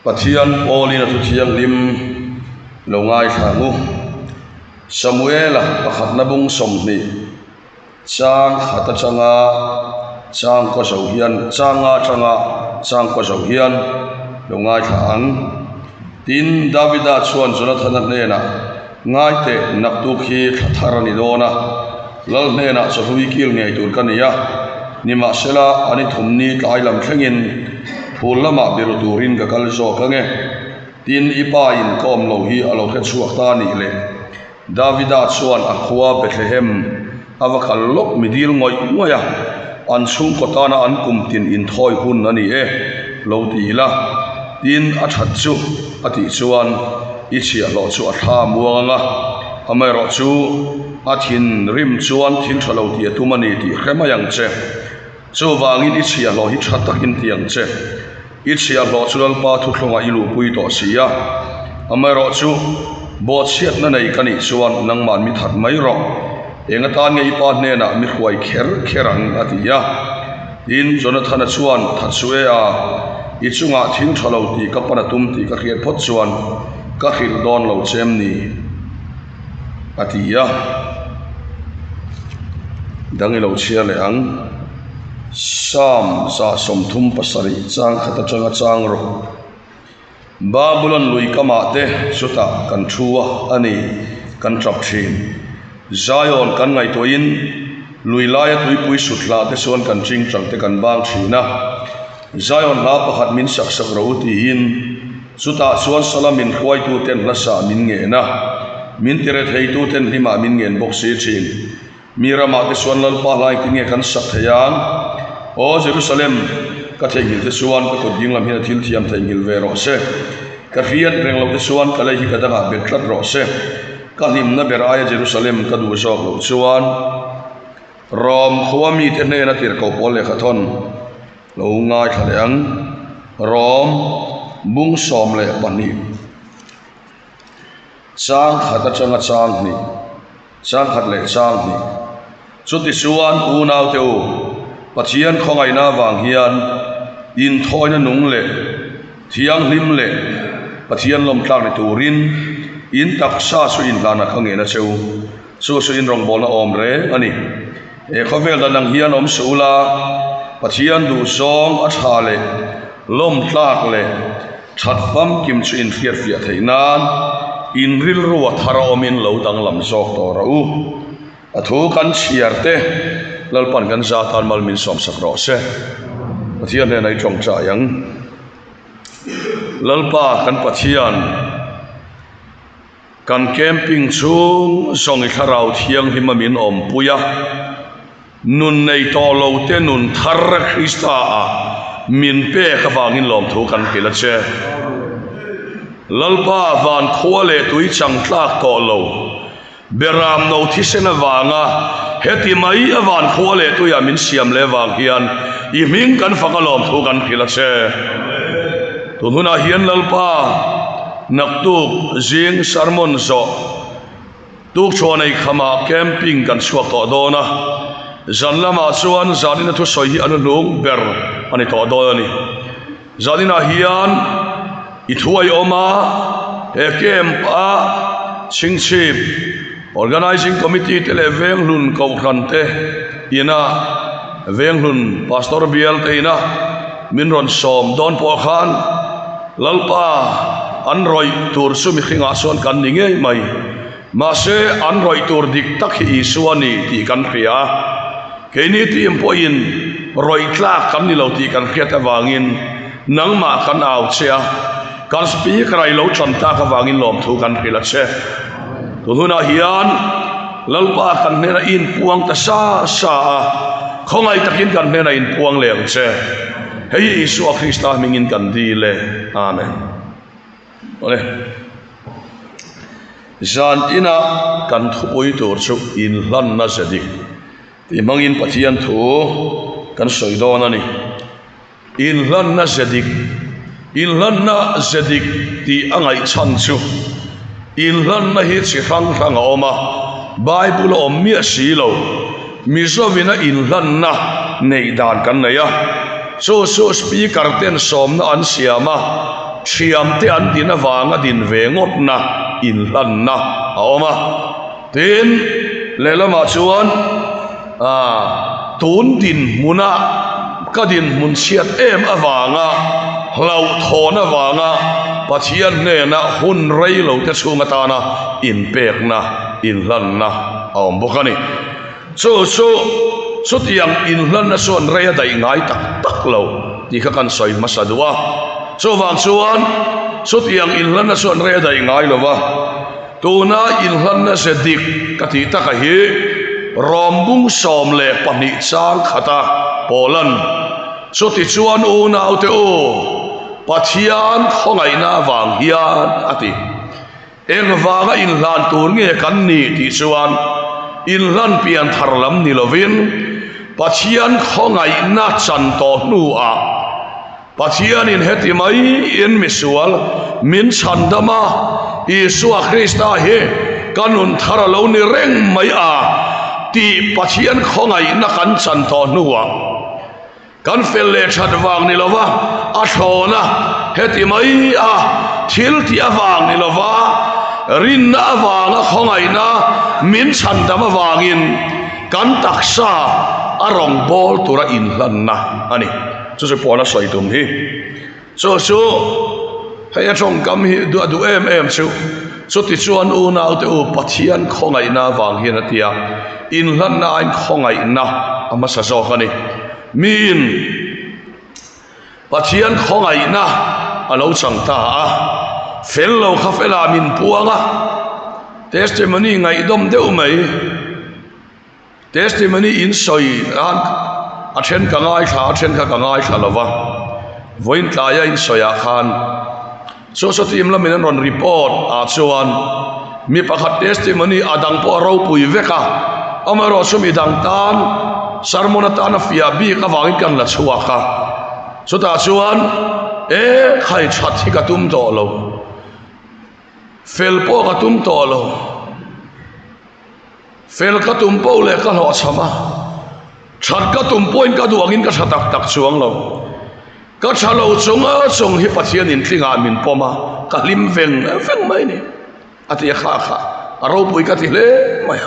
Pathian Paulina tu thiam lim lo ngai thangu Samuela pakhat na bung somni chang khata changa chang ko so hian changa chang ko so hian lo ngai thang tin Davida chuan Jonathan ne na ngai te naktu khi thatharani dona lal ne na so hui kil ngai tur kania nima sela ani thumni tlailam thlengin phulama biru turin ka kal zo kange tin ipa in kom lo hi alo khe chuak ta ni le Davida chuan akhua Bethlehem avakal lok midil ngoya an chung kotana an kumtin in thoi hun ani e lo ti la tin a that chu ati chuan ichia lo chu a tha muanga amai ro chu a thin rim chuan thin thalo ti tumani ti khremayang che chu wangin ichia lo hi thattakin tiang che ichia lo chulal pa thu thlonga ilu pui to sia amai ro chu bo chiat na nei kani chuan nangman mi that mai ro enga tan ngei pa ne na mi khwai kherang atia in Jonathan a chuan that chue a ichunga thin thalo ti kapana tum ti ka khiat phot chuan ka khil don lo chem ni atia dangi lo chia le ang Sam sa somthum pasari chang khata changa chang ro Babylon lui kama te suta kan thua ani kan trap thin Zion kan ngai toin lui lai tui pui sutla te suan kan ching chang te kan bang thina Zion la pakhat min sak ro ti hin suta suan salamin khwai tu ten la sa min nge na min tere thei tu ten lima min ngen bok se chin mirama te suan lal pa lai ti nge kan sak thayang o Jerusalem ka thengil te suan ka ko ding lam hin thil thiam thengil ve ro se ka rian reng lo te suan ka lai hi ka danga betlat ro se ka lim na beraya Jerusalem ka du zo lo suan rom khwami te ne na tir ko pole khathon lo ngai thaleang rom bung som le pani chang khata changa chang ni chang khat le chang ni chuti suan u nau te u Pathian khongai na wang hian in thoina nung le thiang lim le Pathian lom tlak ni turin in taksa su in lana khange na cheu su in rong bol na om re ani e khovel da nang hian om sula Pathian du song a tha le lom tlak le that pam kim chu in fiat theinan in ril ruwa thara omin lo dang lam zok to ra u athu kan chiarte lalpan kan zatan mal min som sak ro se Pathian ne nai chong cha yang lalpa kan Pathian kan camping chung song i tharau thiang himamin om puya nun nei to lo te nun thar Krista a min pe ka wangin lom thu kan kila che lalpa van khwale tui chang tlak to lo beram no thisena wanga heti mai awan khwale tu ya min siam le wang hian I ming kan fakalom thu kan kila che tununa hian lalpa naktuk jing sermon zo tuk chonai khama camping kan suak to dona zanlama chuan zanina thu soi hi anu lung ber ani to do ani zanina hian I thuai oma e camp a chingchip organizing committee tele veng lun kau khante ina veng lun pastor bial te ina min ron som don po khan lalpa an roi tur su mi khinga son kan ninge mai ma se an roi tur dik tak hi suani ti kan khia keini ti empoin roi tla kan ni lo ti kan khia ta wangin nangma kan au chia kan speak rai lo chon ta ka wangin lom thu kan khila che tununa hian lalpa kan nena in puang ta sa khongai takin kan nena in puang leng che hei Isu Krista mingin kan di le amen ole zan ina kan thupui tur chu in hlan na zedi ti mangin Pathian thu kan soidon ani in hlan na zedik ti angai chan chu in hlan na hi chi hang oma Bible om mi silo mi zovina in hlan na nei dan kan neya so speaker ten som na an siama thiam te an din awanga din ve ngot na in hlan na a oma tin lelama chuan tun din muna ka din mun siat em awanga hlau thon awanga pathian ne na hun rei lo te chunga ta na in pek na in hlan na a om bokani so tiang in hlan na son rei dai ngai tak lo ti kha kan soi masadua so wang chuan so tiang in hlan na son rei dai ngai lo wa tuna in hlan na se dik ka ti ta ka hi rombung som le pani chang khata polan so ti chuan u na te o pathian khongai na wang hian ati eng wanga in hlan tur nge kan ni ti chuan in hlan pian tharlam ni lovin pathian khongai na chan to nu a pathian in heti mai in misual min chandama Isua Krista he kanun tharalo ni reng mai a ti pathian khongai na kan chan to nuwa kan fel le that wang ni lova a thona heti mai a thil ti awang ni lova rin na awanga khongai na min chan dama wangin kan taksa arong bol tura in hlan na ani chu se pona soi tum hi so hay trong kam hi du em chu so ti chuan u na te u pathian khongai na wang hian atia in hlan na in khongai na ama sa zo khani min pathian khongai na alo chang ta a fel lo kha fela min puanga testimony ngai dom deuh mai testimony in soi an a then ka ngai tha a then ka ngai tha lova voin tlaya in soya khan so tim la min ron report a chuan mi pakhat testimony adang po ro pui veka amaro sumi dang tan sarmona tan fia bi ka wangin kan la chuwa kha so ta chuan khai that hi ka tum to lo fel po ka tum to lo fel ka tum po le ka lo chama that ka tum po in ka duangin ka thatak tak chuang lo ka chalo chung hi pathian in tlinga min poma ka lim veng mai ni ati kha aro pui ka ti le mai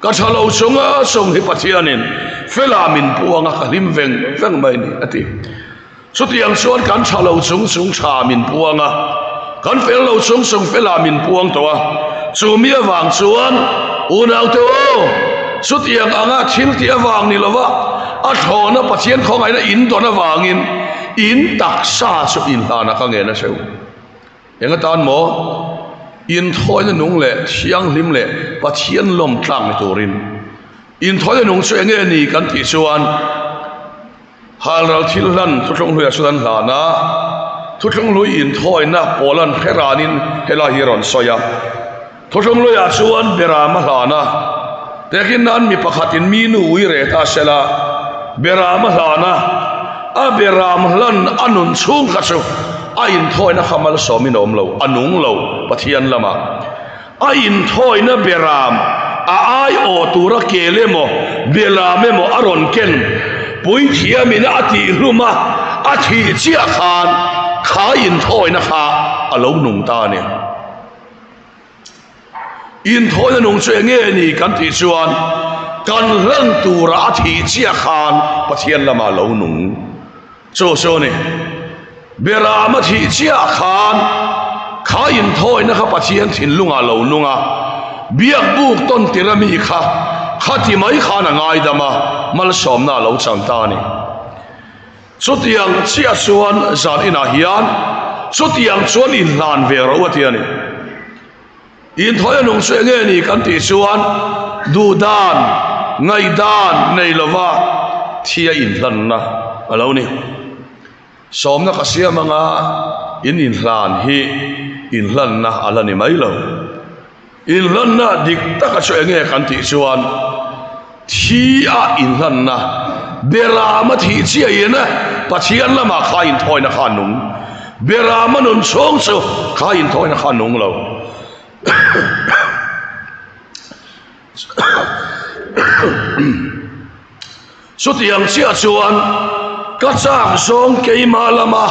ka chalo chung hi pathian in fela min puanga ka lim veng mai ni ati so tiang chuan kan chalo chung cha min puanga kan fel lo chung fela min puang to a chu mi awang chuan unau te o so tiang anga thil ti awang ni lova a thona pathian khongai na in dona wangin in taksa so in hana ka nge na seu enga tan mo in thoi na nung le thiang lim le pathian lom tlang ni turin in thoi na nung so enge ni kan ti chuan hal ral thil lan thu thong hlua suan hlana thu thong lui in thoi na polan kheranin hela hiron soya thu thong lui a chuan berama hlana tekin nan mi pakhatin mi nu ui re ta sela berama hlana a beram hlan anun chung kha chu a in thoi na khamal somin om lo anung lo pathian lama a in thoi na beram a ai o tura kele mo belame mo aron ken pui thia min ati ruma a thi chia khan kha in thoi na kha alo nung ta ne in thoi na nung che nge ni kan ti chuan kan hlang tura a thi chia khan pathian lama lo nung so ni berama thi chia khan kha in thoi na kha pathian thin lunga lo nunga biak buk ton tirami kha khati mai khana ngai dama mal som na lo chang ta ni so tiang chia chuan zan ina hian so tiang chuan in hlan ve ro atiani in thoi nong se nge ni kan ti chuan du dan ngai dan nei lova thia in hlan na alo ni som na ka sia manga in hlan hi in hlan na ala ni mai lo in hlan na dik ta ka so nge kan ti chuan thia in hlan na berama thi chia yena pathian lama kha in thoi na kha nung berama nun chong so kha in thoi na kha nung lo so tiang chia chuan ka chak zong ke malama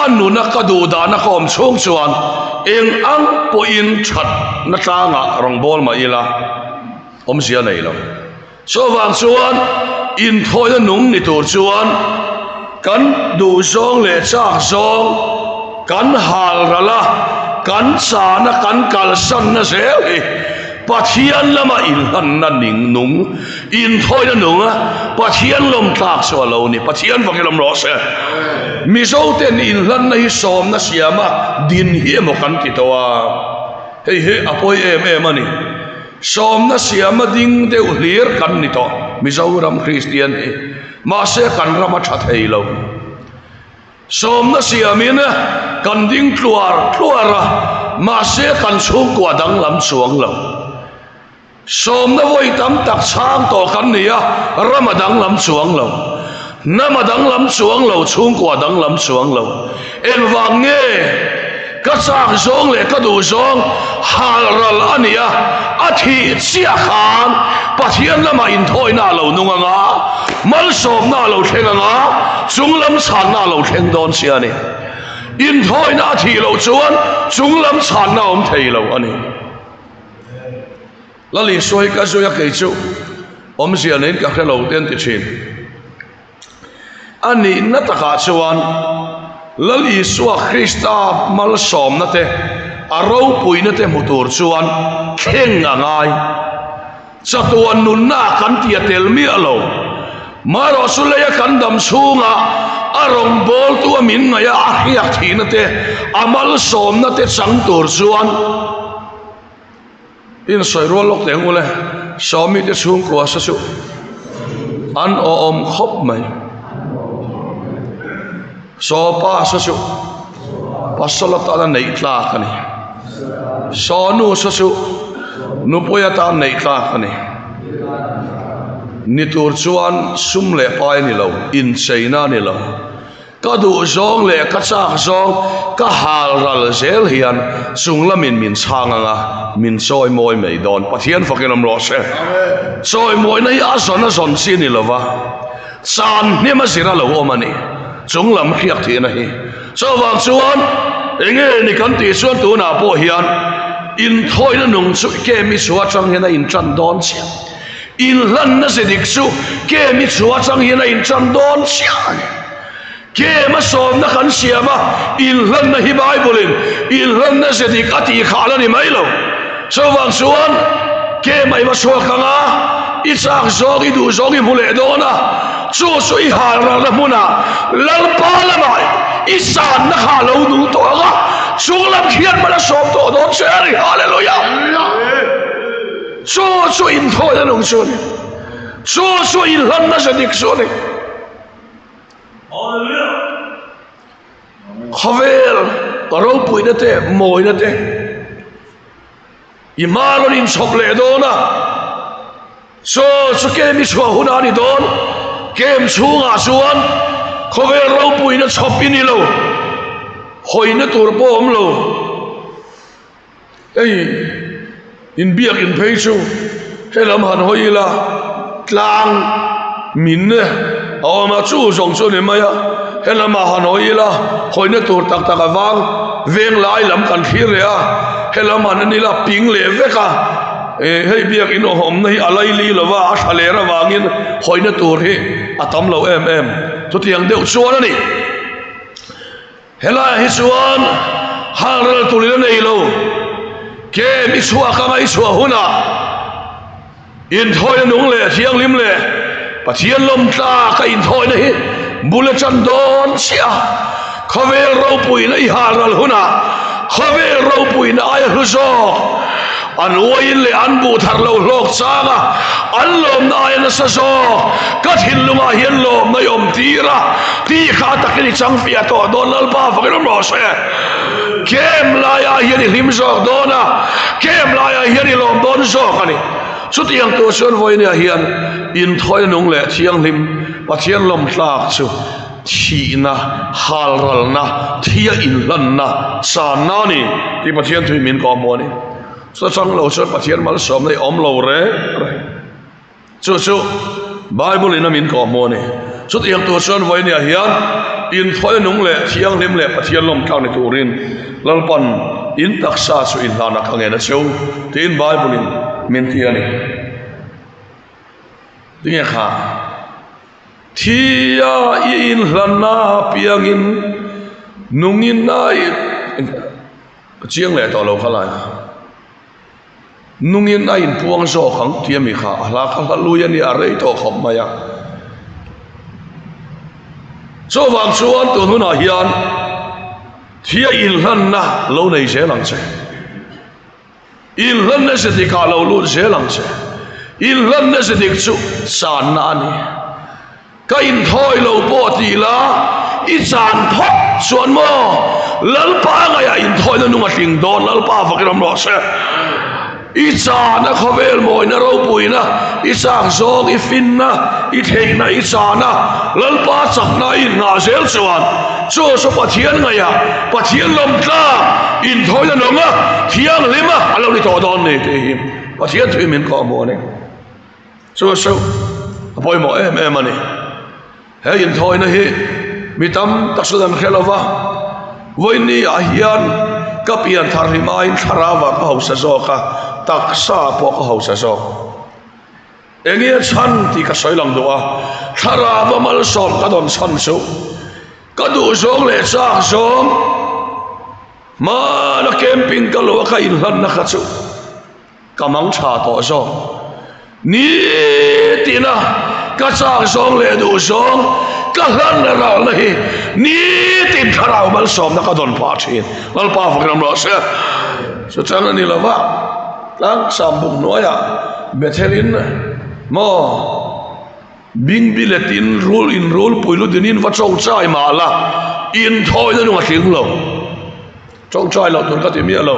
anu na ka du da na kom chung chuan eng ang po in that na tanga rong bol ma ila om sia nei lo so wang chuan in thoi na nung ni tur chuan kan du zong le chak zong kan hal rala kan sa na kan kal san na se Pathian lama in han na ning nung in thoi na nung Pathian lom tak so lo ni Pathian vakilom ro se mi zo ten in lan na hi som na siama din hi mo kan ti towa hei apoi em ani som na siama ding de ulir kan ni to mi zo ram Christian e ma se kan ram tha thei lo som na siamina kan ding tluara ma se kan chung kwa dang lam chuang lo som na voi tam tak chang to kan nia ramadang lam chuang lo namadang lam chuang lo chung kwa dang lam chuang lo en wang nge ka chak zong le ka du zong hal ral ania athi chia khan Pathian lama in thoi na lo nung anga mal som na lo theng anga chung lam chan na lo theng don sia ni in thoi na thi lo chuan chung lam chan na om thei lo ani lali soi ka zo ya ke chu om sia nen ka khelo ten ti chin ani na ta kha chuan lali suwa Krista mal som na te aro pui na te motor chuan kheng angai chatuan nun na kan tia tel mi alo maro sulaya kan dam chunga arong bol tu min ngaya ahiak thina te amal som na te chang tur chuan in soi ro lok teng ule somi te chung kwa sa su an om khop mai so pa sa su pasala ta nei tla kani so nu sa su nu poya ta nei tla kani ni tur chuan sum le pai ni lo in cheina ni lo ka du zong le ka chak zong ka hal ral zel hian sunglamin min changanga min choi moi mei don Pathian fakilam ro se choi moi nei a son sin ni lova san ni ma sira lo omani chunglam khiak thi na hi so wang chuan enge ni kan ti chuan tu na po hian in thoi na nung chu ke mi chuwa chang hian in chan don chia in lan na se dik chu ke mi chuwa chang hian in chan don chia ke ma som na kan siama in lan na hi Bible in lan na se dik ati khala ni mai lo so wang chuan ke mai ma so kanga i chak zong i du zong i mule dona chu i hal ra na muna lal pa la mai i san na kha lo nu to ga chung lam khian ma la som to don che ri hallelujah chu in thoi na nong chu ni chu in lan na se dik chu ni khavel karo pui na te moi na te imalon in chop le dona so ke mi chwa huna ni don kem chunga chuan khavel ro pui na chop in lo hoi na tur pom lo ei in biak in phei chu helam han hoila tlang min ne awma chu zong chu ni maya helama han hoila hoina tur tak tak awang veng lai lam kan thir rea helama ni la ping le veka hei biak in hom nei alai li lova a thalera wangin hoina tur hi atam lo em chu tiang deuh chuan ani hela hi chuan haral tulina nei lo ke mi chua ka mai chua huna in thoi nung le thiang lim le Pathian lom tla ka in thoi na hi bule chan don sia khavel ro pui na i haral huna khavel ro pui na ai huzo an oin le an bu thar lo lok changa an lom na ai na sa zo ka thin lunga hian lom na yom tira ti kha takini chang fia to don lal ba fakilom ro se kem la ya hian him zo dona kem la ya hian lom don zo kani chút yang tu xuân voi này hiền in thoi nung lệ chiang lim Pathian lom tlak chu thi na hal ral na thia in lan na sa na ni ti Pathian thui min ko mo ni so chang lo chuan Pathian mal som nei om lo re chu Bible in min ko mo ni chút yang tu chuan voi ni hian in thoi nung le thiang lim le pathian lom thang ni turin lalpan in taksa chu in hana khange na cheu tin bible in min ti ani dinge kha thia in hlanna piangin nungin nai chiang le to lo khala nungin nai in puang zo khang thia mi kha hla kha lu yani a rei to khom maya so wang chuan tu huna hian thia in hlanna lo nei je lang che in hlanna se ti kha lo lu je lang che in hlanna se dik chu san na ni ka in thoi lo po ti la i chan phok chuan mo lalpa nga ya in thoi na nunga ting don lalpa fakiram ro se i chan na khavel moi na ro puina i sang zong i fin na i thei na i chan na lalpa chak na in nga zel chuan chu so pathian nga ya pathian lom tla in thoi na nunga thiang lima alo ni to don ni te hi pathian thui min ko mo ne so apoi mo em ani he in thoi na hi mitam taksudan khelova voini ahian kapian tharlimain tharawa ka hausa zo ka taksa po ka hausa zo engia chan ti ka soilang doa tharawa mal som ka don chan su ka du zong le chak zong ma na camping ka lo ka in han na kha chu kamang cha to zo ni tina ka chak zong le du zong ka hlan na ra na hi ni tin tharau mal som na ka don pa thin mal pa fakram ro se so chang ani lawa lang sambuk noya bethelin mo bing biletin rule in rule puilu dinin wa chong chai mala in thoi na nu thing lo chong chai lo tur ka ti mi lo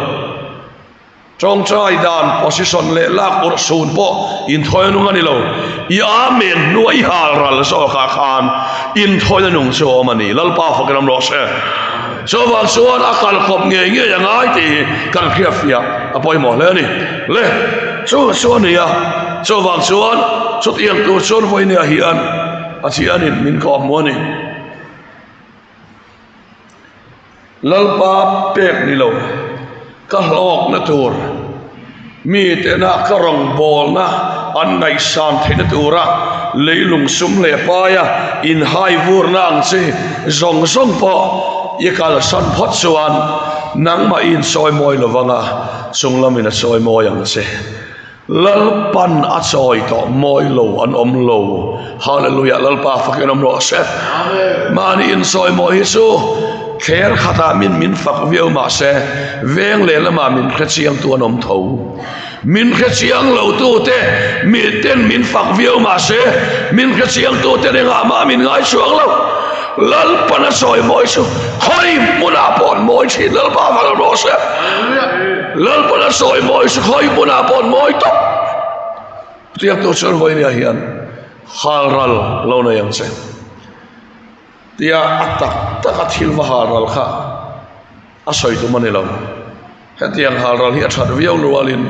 trong trai dan position le lak ur sun po in thoi nu ngani lo i amen nu i hal ral so kha khan in thoi nu so mani lal pa fakram ro se so wang suan akal khop nge nge yang ai ti kan khia fia apoi mo le ni le so ni ya so wang suan so tiang tu son voi ni hian a chi anin min ko mo ni lal pa pek ni lo ka hlok na tur mi te na ka rong bol na an nai san the na tura leilung sum le pa ya in hai vur na ang che zong zong po ye kal san phot chuan nang ma in soi moi lowanga sunglam in a soi moi ang che lal pan a choi to moi lo an om lo hallelujah lal pa fakin om ro se mani in soi moi su kher khata min fak viau ma se veng le lama min khchiang tu anom tho min khchiang lo tu te mi ten min fak viau ma se min khchiang tu te nga ma min ngai chuang lo lal pana soi moi su khoi muna pon moi chi lal pa fa ro se lal pana soi moi su khoi muna pon moi to tiap tu sur voi ni hian halral lo na yang se tia atak taka thil wa haral kha asoi tu manilo hetiang haral hi athat viau lualin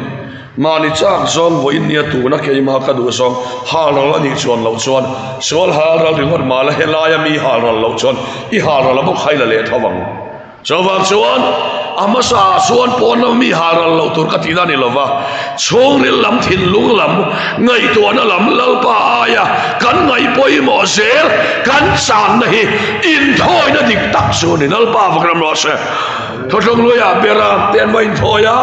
mani chak zong vo in nia tu na ke ma ka du song haral ani chuan lo chuan sol haral ringot mala helaya mi haral lo chuan I haral bo khaila le thawang chawang chuan amasa chuan pon mi haral lo tur ka tina ni lova chong ni lam thin lung lam ngai to na lam lal pa aya kan ngai poi mo sel kan san na hi in thoi na dik tak chu ni nal pa vakram ro se thotong lo ya bera ten mai thoya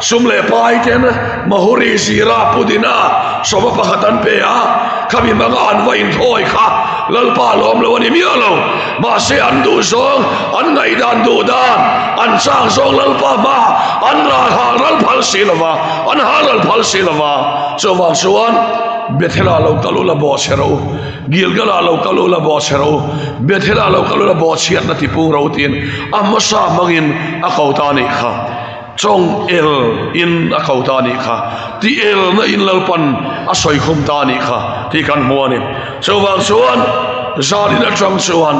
sum le pai ten mahuri sira pudina soba pakhatan pe a kami manga an wa in thoi kha lal pa lom lo ni mi lo ma se an du song an ngai dan du dan an sang song lal pa ma an ra haral phal silwa an haral phal silwa so wang suan bethela lo kalula bo chero gilgala lo kalula bo chero bethela lo kalula bo chiat na ti pu ro tin amasa mangin akautani kha chong el in akautani kha ti el na in lalpan asoi khum tani kha ti kan muani so wang suan zalina chong suan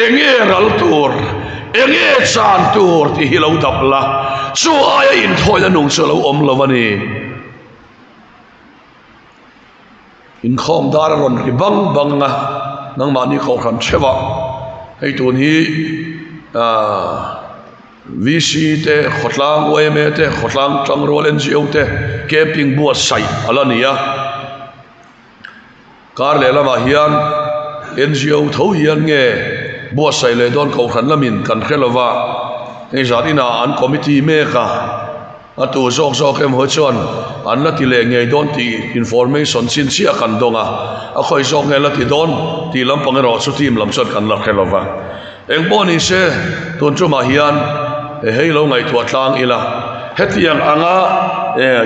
enge ral tur enge chan tur ti hilo dapla so aya in thoi na nung so lo om lo wani in khom dar ron ri bang bang nga nang mani ko khan thewa hei tun hi VC te khotlang OMA te khotlang changrol NGO te camping buat sai alania kar le lama hian NGO tho hian nge buat sai le don ko khan lamin kan khelawa ei zatina an committee me ka atu zok em ho chuan an la ti le nge don ti information sin sia kan donga a khoi zok nge la ti don ti lampang ro chu team lam chot kan la khelawa eng boni se ton chu ma hian hei lo ngai thua tlang ila hetiang anga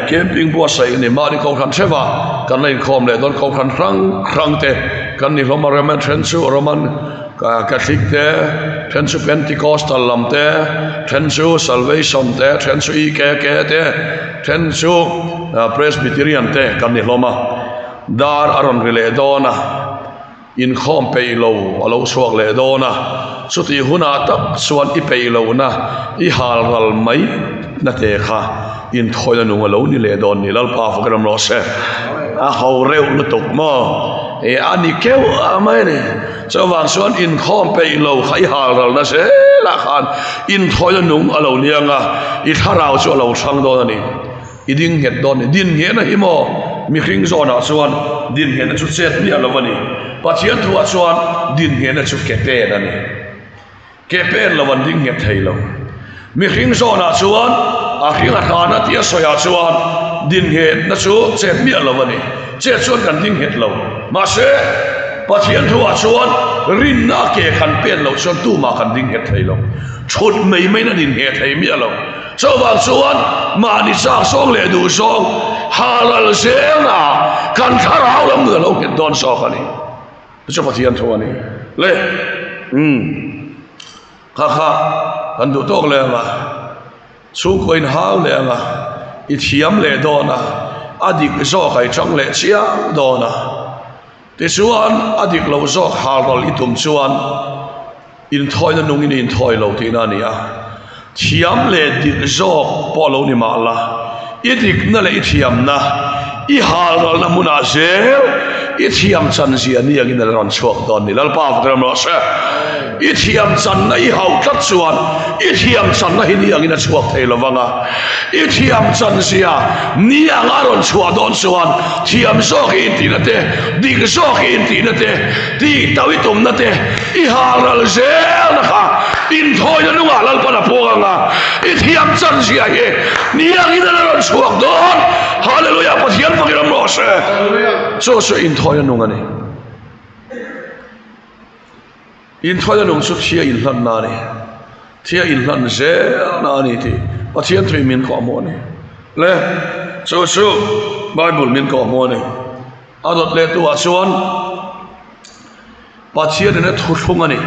camping buat sai ni ma ni ko khan thewa kan nei khom le don ko khan rang te kan ni loma roman trenchu roman Catholic te trenchu Pentecostal lam te trenchu Salvation te trenchu ke te trenchu Presbyterian te kan ni loma dar aron rile dona in khom pe lo alo suak le dona suti huna tak suan i pe lo na i hal ral mai na te kha in thoila nu lo ni le don ni lal pa fakram lo se a ho reu na tok mo e ani keu amai ne chawang suan in khom pe lo khai hal ral na se la khan in thoila nu alo nianga i tharau chu lo thang don ni iding het don din nge na hi mo mi khing zona suan din nge na chu set ni alovani pathian thua chuan din nge na chu kepe na ni kepe lawan ding nge thailo mi khing zona chuan a khing a thana tia soya chuan din nge na chu che mi alovani che chuan kan ding het lo ma se pathian thua chuan rin na ke khan pen lo chuan tu ma kan ding het thailo chut mei na din he thai mi alo so wang chuan ma ni sak song le du song halal sena kan tharau lam lo ke don so khani chu pathian thua ni le kha kan du tok le ma chu koin hau le ma i thiam le dona adik zo khai chang le chia dona ti chuan adik lo zo hal rol i tum chuan in thoi na nung in thoi lo ti na ni a thiam le dik zo po lo ni ma la i dik na le i thiam na i hal rol na muna zel i thiam chan zia ni ang in ron chuak don ni lal pa fakram lo se i thiam chan na i hau tlat chuan i thiam chan na hi ni ang in chuak thei lawanga i thiam chan zia ni ang aron chua don chuan thiam zo hi ti na te dik zo hi ti na te ti tawi tum na te i hal ral zel na kha in thoi na nuwa lal pa na poganga i thiam chan zia he ni ang in ron chuak don hallelujah pathian fakram lo se so in thoi na nunga ni in thoi nung su thia in hlan na ni thia in hlan ze na ni ti pathian three min ko mo ni le so bible min ko mo ni adot le tu asuan pathian ne thu thung ani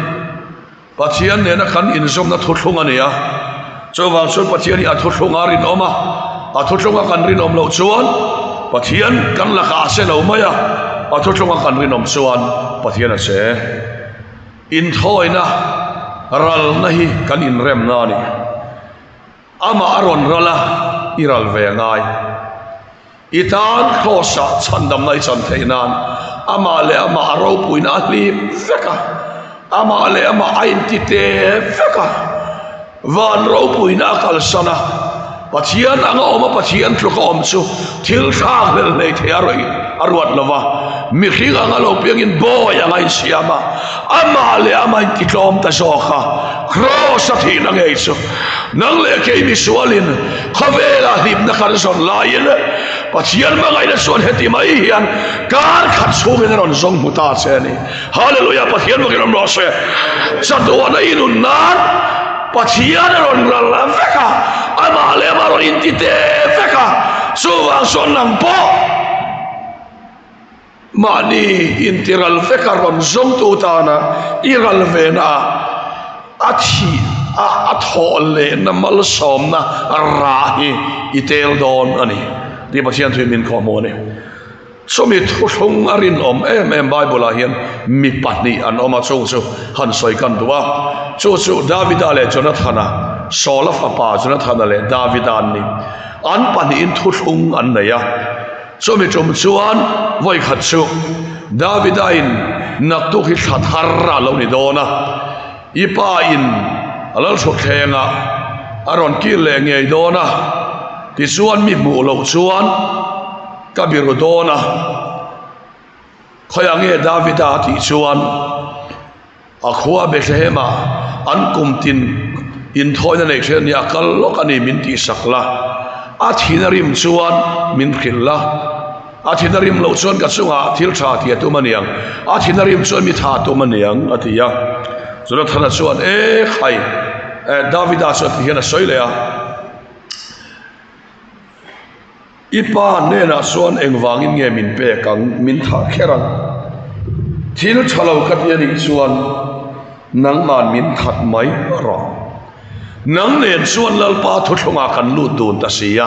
pathian ne na khan in som na thu thung ani ya so wang su pathian ni a thu thung arin oma a thu thung kan rin om lo chuan pathian kan la ka se lo maya a thu thung kan rin om chuan pathian a se in thoi na ral na hi kan in rem na ni ama aron rala iral ve ngai itan khosa chandam nai chan theinan ama le ama ro puina li feka ama le ama ain ti te feka van ro puina kal sana pathian anga oma pathian tlu ka om chu thil thak bel nei the arwat lova mi khing anga lo piang in boy anga in siama ama le ama ti klom ta soka cross a thi na ngei chu nang le ke mi sualin khavela hib na khar son lain pathian ma ngai na son heti mai hian kar khat chu gen ron zong muta cheni hallelujah pathian ma gen ro se chatu na inun na pathian ron ral veka ama le ma ron intite veka so wang son nang po mani intiral veka ron zong tu ta na iral vena athi a thol le na mal som na rahi itel don ani di pathian thui min ko mo ne so mi thung arin om em bible a hian mi patni an oma chu han soi kan duwa chu david ale jonathana sola papa jonathan ale david an ni an pani in thung an neya so mi chom chuan voi khat chu david in nak tu hi thathar lo ni dona ipa in alal thot thenga aron ki le ngei dona ti chuan mi mu lo chuan kabiru dona khoya nge Davida ti chuan a khuwa Bethlehem an kumtin in thoina nei thlen ya kal lok ani min ti sakla a thinarim chuan min khilla a thinarim lo chuan ka chunga thil tha ti atumaniang a thinarim chuan mi tha tumaniang atia zura thana chuan khai Davida chuan ti hian a soilea ipa nena chuan engwangin nge min pe kang min tha kherang thil thalo katiani chuan nang man min that mai ro nang nen chuan lalpa thuthunga kan lu dun ta sia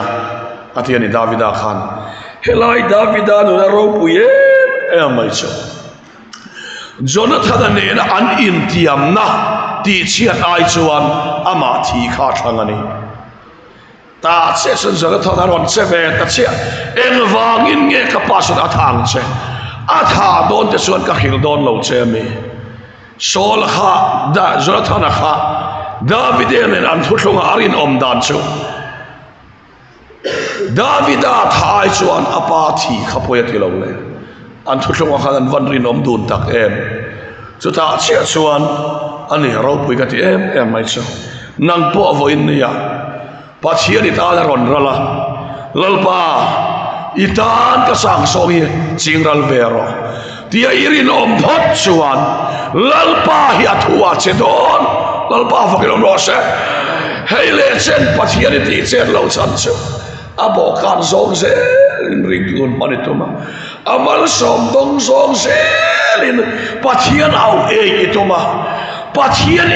atiani Davida khan helai Davida nu na ro puye mai chu Jonathan nen an in tiam na ti chiat ai chuan ama thi kha thangani ta che san Jonathan aron che ve ta che engwangin nge kapasat athang che atha don te chuan ka khil don lo che mi sol kha da Jonathan kha David nen an thuthunga arin om dan chu Davida thai chuan apa thi khapoya ti lo le an thuthunga khan an van rin om dun tak em chu ta chia chuan ani ro pui ka ti em mai chu nang po voin nia pathian ita la ron rala lalpa itan ka sang songi chingral vero tia irin om thot chuan lalpa hi athua chedon lalpa fakilom rose heile chen pathian ti chen lo chan chu abo kan song se ring gun manituma amal som dong song se lin pathian au ituma pathian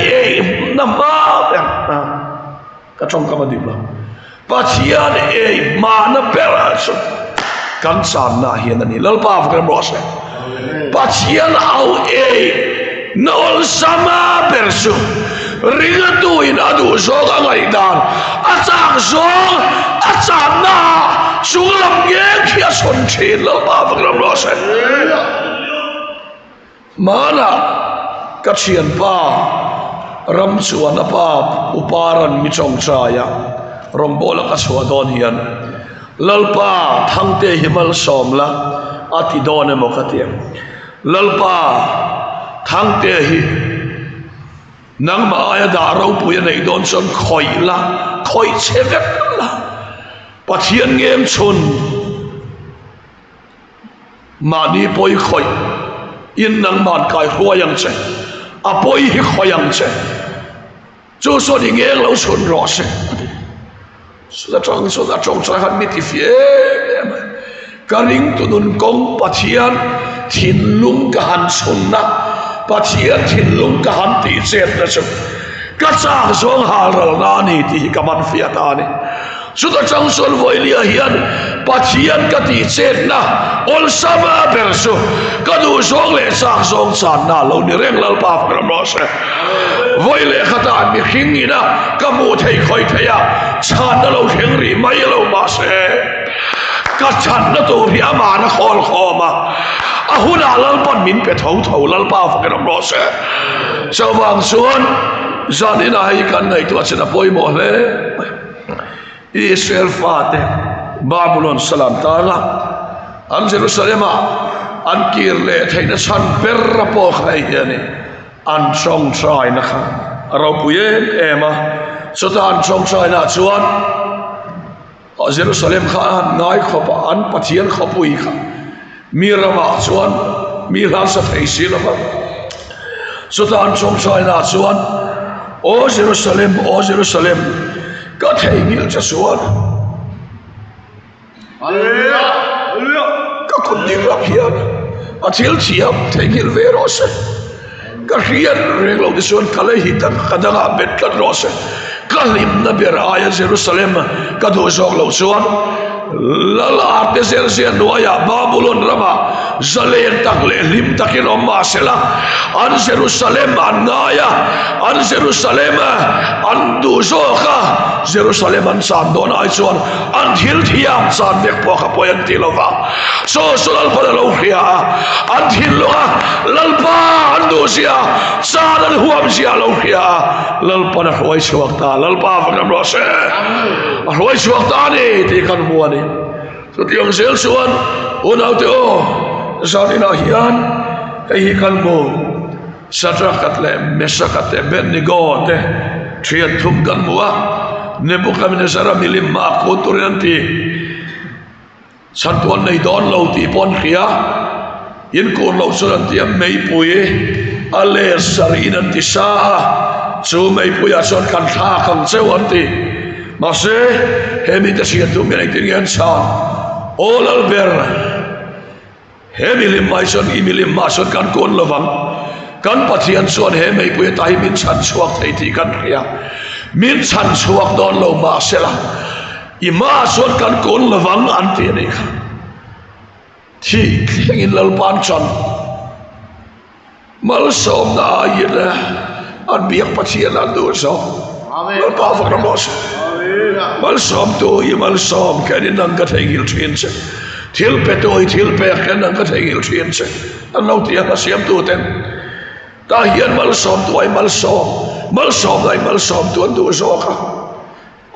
nama ka trong ka madibla pathian mana peraso kan san na hian ani lalpa fakilom rose pathian au nol sama persu ringatuin adu song angai dan achang song achang na sunglam nge khia son thin lo ba fakram lo sen mana ka chian pa ram chuan pa uparan mi chong chaya rom bola ka chwa don hian lalpa thangte himal somla ati don mo khatiam lalpa thangte hi nang ma aya da ro puya nei don son khoi la khoi chevet la pathian ngem chun mani poi khoi in nang man kai huayang che a poi hi khoyang che chu so di ngeng lo chun ro se so da trong chai han mit fie karing tu nun kong pathian thin lung ka han chun na pathian thin lung ka han ti chet na chu ka chang song hal ral na ni ti ka man fiat ani chu da chang sol voilia hian pathian ka ti chet na ol sama perso ka du song le chang song chan na lo ni reng lal pa fra mo se voile khata mi khing ina ka mu thei khoi theya chan na lo kheng ri mai lo ma se ka chan na to ri ama na khol khoma ahuna lalpan min pe thau lalpa fakram rose chawang suan zanina hai kan ngai tu achana poi mo le Israel fate Babylon salam tala an Jerusalem an kirle thaina chan perra po khai yani an song trai na kha ro puye ema sota an song trai na chuan Jerusalem kha ngai khopa an pathian khopui kha mirama chuan miran sa thei silama sotan som saina chuan o Jerusalem ka thei ngil cha chuan hallelujah ka kun ding la hian a thil thiam thei ngil ve ro se ka hian reng lo di chuan kale hi tan kadanga bet kan ro se kalim na ber aya Jerusalem ka do jok lo chuan lala arte sersia noya Babylon rama zalen takle lim takin omma sela an Jerusalem anaya an Jerusalem an du zoka Jerusalem an san don ai chuan an thil thiam san vek po kha poyan ti lova so lal pa lo khia an thil longa lal pa an du sia san an huam sia lo khia lal pa na hoi chuak ta lal pa vakam ro se hoi chuak ta ni ti kan bu ani so tiang sel chuan unau te o sanina hian ei kan bu Shadrach le Meshach le Abednego te trian thum kan mua Nebuchadnezzar milim ma ko turanti santuan nei don lo ti pon khia in ko lo suran ti mei pui ale sarinan ti sa chu mei pui a son kan tha kan cheuan ti ma se hemi ta sian tu mei ti ngan sa all alber hemi lim mai son imilim ma son kan kon lawang kan pathian suan he mei pui tai min chan chuak thei ti kan khia min chan chuak don lo ma sela ima suan kan kon lawang an ti nei kha thi in lal pan chan mal som na yela an biak pathian an du so amen mal pa fa mos mal som to y mal som kan in ang ka thei gil thin se thil pe to thil pe kan ang ka thei gil thin se an lo ti ha siam tu ten ta hian mal som tu ai mal som lai mal som tu an du so kha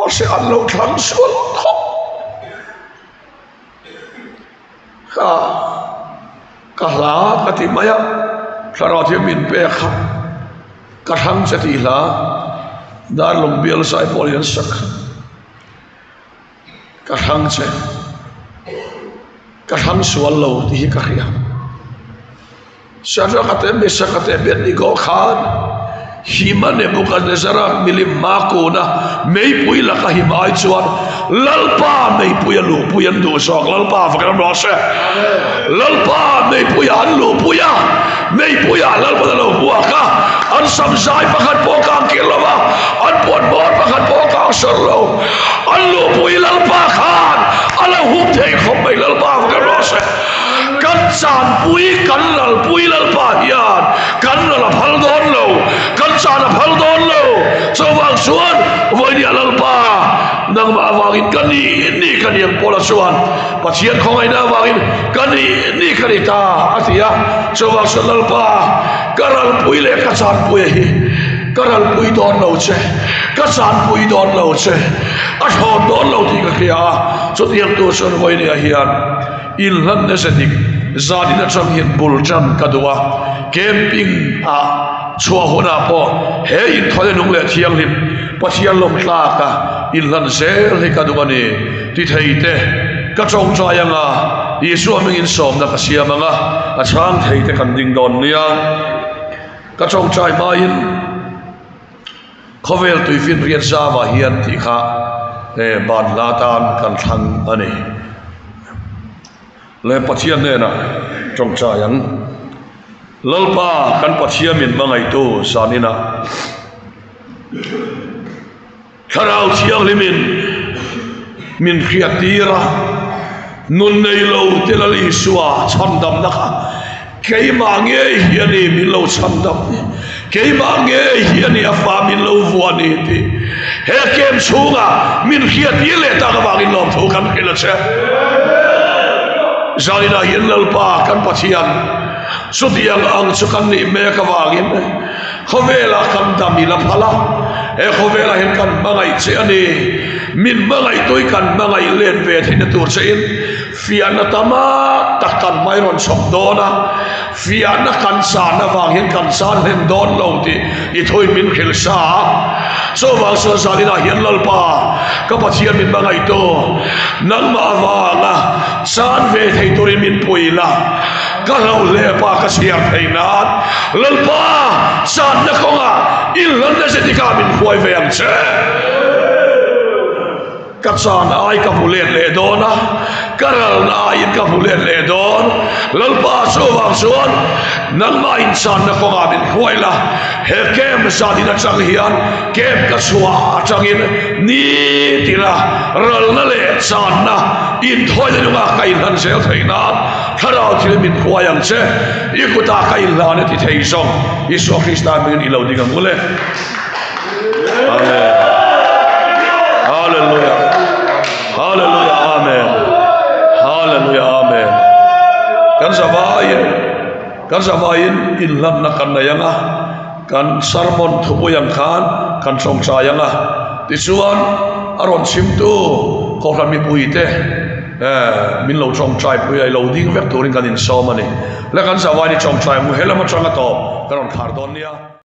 o se an lo thang sual kha ka la ka ti maya thara thi min pe kha ka thang cha ti la dar lom bial sai polian sak ka thang che ka thang sual lo ti ka khia Shadrach le Meshach le Abednego khan hima Nebuchadnezzar milim mako na mei pui la ka himai chuan lalpa mei pui lu pui an du sok lalpa fakam ro se lalpa mei pui an lu puya mei puya lalpa lo bua ka an samzai pakhat po ka kilova an pot bor pakhat po ka sorlo an lu pui lalpa khan ala hup thei khom mei lalpa fakam ro se kan chan pui kan lal pui lalpa hian kan la phal don lo kan chan phal don lo so wang suan voi dia lalpa nang ma wangin kan ni kan yang pola suan pathian khong ai na wangin kan ni kan ta atia so wang suan lalpa karal pui le ka chan pui hi karal pui don lo che ka chan pui don lo che a thon don lo ti ka khia so tiang tu suan voi ni hian ilhan ne sedik zadina chang hian bulchan kadwa camping a chua hona po he in thole nung le thiang lim pathian lom tla ka ilhan zel he kadwa ni ti theite ka chong cha yanga yesu aming in som na ka siamanga a chang theite kan ding don nia ka chong chai ma in khovel tuifin rian zawa hian ti kha ban latan kan thang ani le pathian ne na chong cha yang lalpa kan pathian min mangai tu sanina kharau thiang limin min khiatira nun nei lo telali suwa chandam nakha kei ma nge hiani min lo chandam kei ma nge hiani afa min lo vuani ti he kem chunga min khiatile ta ka bangin lom thu kan khila che Zalina hian lalpa kan pathian sutiang ang chukan ni me ka wangin khovela kan damila phala e khovela hin kan mangai che ani min mangai toi kan mangai len ve thin tur chein fiana tama takkan mairon sok dona fiana kan sa na wangin kan san hen don lo ti I thoi min khil sa so wang so Zalina hian lalpa ka pathian min mangai to nang ma awanga san ve thei tori min puila ka lo le pa ka siam thei nat lalpa san na konga ilhan na se tika min khoi ve am che ka san ai ka bulet le dona karal na ai ka bulet le don lalpa so wang suan nang ma insan na konga min khoi la he kem Zalina chang hian kem ka suwa changin ni tira ral na le san na in thoi le nga kai han sel thei na tharau thil min khwayang che ikuta kai la ne ti thei song Isu Krista min ilo ding mule amen kan savain inlan na kan na yanga kan sermon thupu yang kan song cha yanga tisuan aron simtu ko kami puite min lo chong chai pui ai lo ding vek turin kan in so mani la kan sawani chong chai mu hela ma changa to kan on khar don nia